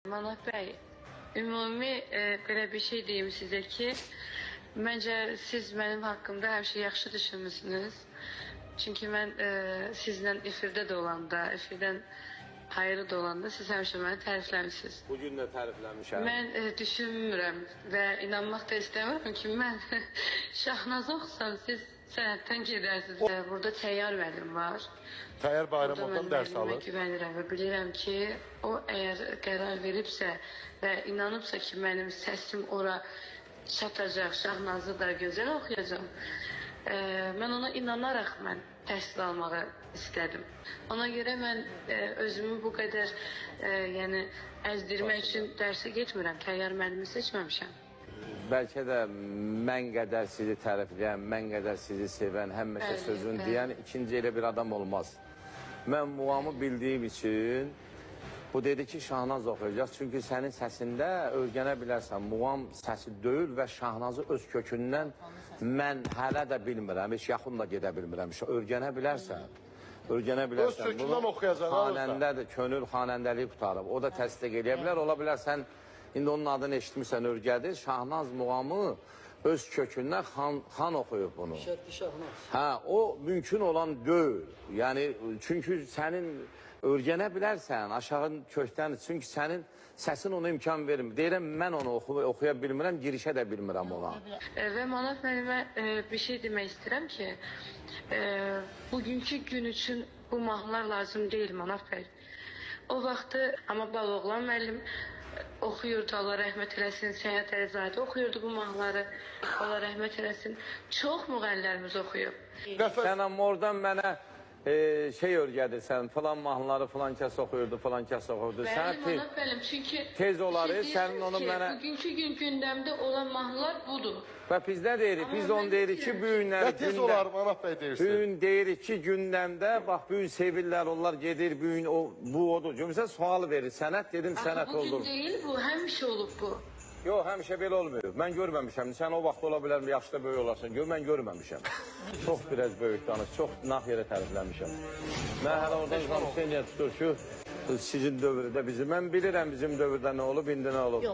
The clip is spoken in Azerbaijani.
Manaf bəy, ümumi belə bir şey deyim sizə ki, məncə siz mənim haqqımda hər şey yaxşı düşünmüsünüz. Çünki mən sizlə efirdə də olanda, efirdən ayrı da olanda siz həmişə məni tərifləmişsiniz. Bugün də tərifləmişəm. Mən düşünmürəm və inanmaq da istəmirəm ki, mən Şahnaz oxusam, siz sənətdən gedərsiniz. Burada Təyyar müəllim var. Təyyar Bayramovdan dərs alır. Mən güvənirəm və bilirəm ki, o əgər qərar veribsə və inanıbsa ki, mənim səsim ora çatacaq, Şahnazı da gözəl oxuyacam. Mən ona inanaraq mən təhsil almağı istədim. Ona görə mən özümü bu qədər yəni əzdirmək üçün dərsə getmirəm. Təyyar müəllimi seçməmişəm. Bəlkə də mən qədər sizi tərifləyən, mən qədər sizi sevən, həmişə sözünü deyən ikinci elə bir adam olmaz. Mən muamı bildiyim üçün bu dedi ki, Şahnaz oxuyacaq. Çünki sənin səsində öyrənə bilərsən. Muam səsi deyil və Şahnazı öz kökündən mən hələ də bilmirəm. Heç yaxın da gedə bilmirəm. Öyrənə bilərsən. Öyrənə bilərsən. Öz kökündən oxuyacaq. Xanəndədir, könül xanəndəliyi qutarıb. O da təsdiq edə bilər. Ola bilər sən indi onun adını eşitmirsən, Örgədir. Şahnaz muamı öz kökündən xan oxuyub bunu. Hə, o mümkün olan deyil. Yəni, çünki sənin öyrənə bilərsən aşağı kökdən. Çünki sənin səsin ona imkan vermir. Deyirəm, mən onu oxuya bilmirəm, girişə də bilmirəm ona. Və Manaf müəllimə bir şey demək istəyirəm ki, bugünkü gün üçün bu mahnılar lazım deyil Manaf bəy. O vaxtı, amma Baloğlan müəllim oxuyurdu, Allah rəhmət eləsin, Səyət Əlizadə oxuyurdu bu mahnıları, Allah rəhmət eləsin. Çox müğənnilərimiz oxuyub. Sən amma oradan mənə şey örgədirsən, filan mahnıları filan kəs oxuyurdu, filan kəs oxuyurdu. Bəli, Manaf müəllim, çünki tez oları, sənin onu mənə... Bugünkü gün gündəmdə olan mahnılar budur. Və biz nə deyirik? Biz onu deyirik ki, bu günləri... Nə tez olar, Manaf bəy deyirsin? Bu gün deyirik ki, gündəmdə, bax, bu gün sevirlər, onlar gedir, bu gün bu odur. Cümləsə sual verir, sənət dedim, sənət olur. Bugün deyil bu, həmişə olub bu. Yox, həmişə belə olmuyor. Mən görməmişəm. Sən o vaxt ola bilər, yaşda böyük olarsan. Mən görməmişəm. Çox biraz böyük danış, çox naq yerə tərifləmişəm. Mən hələ oradan konuşeniya tutur ki, sizin dövrdə bizi. Mən bilirəm bizim dövrdə nə olub, indi nə olub.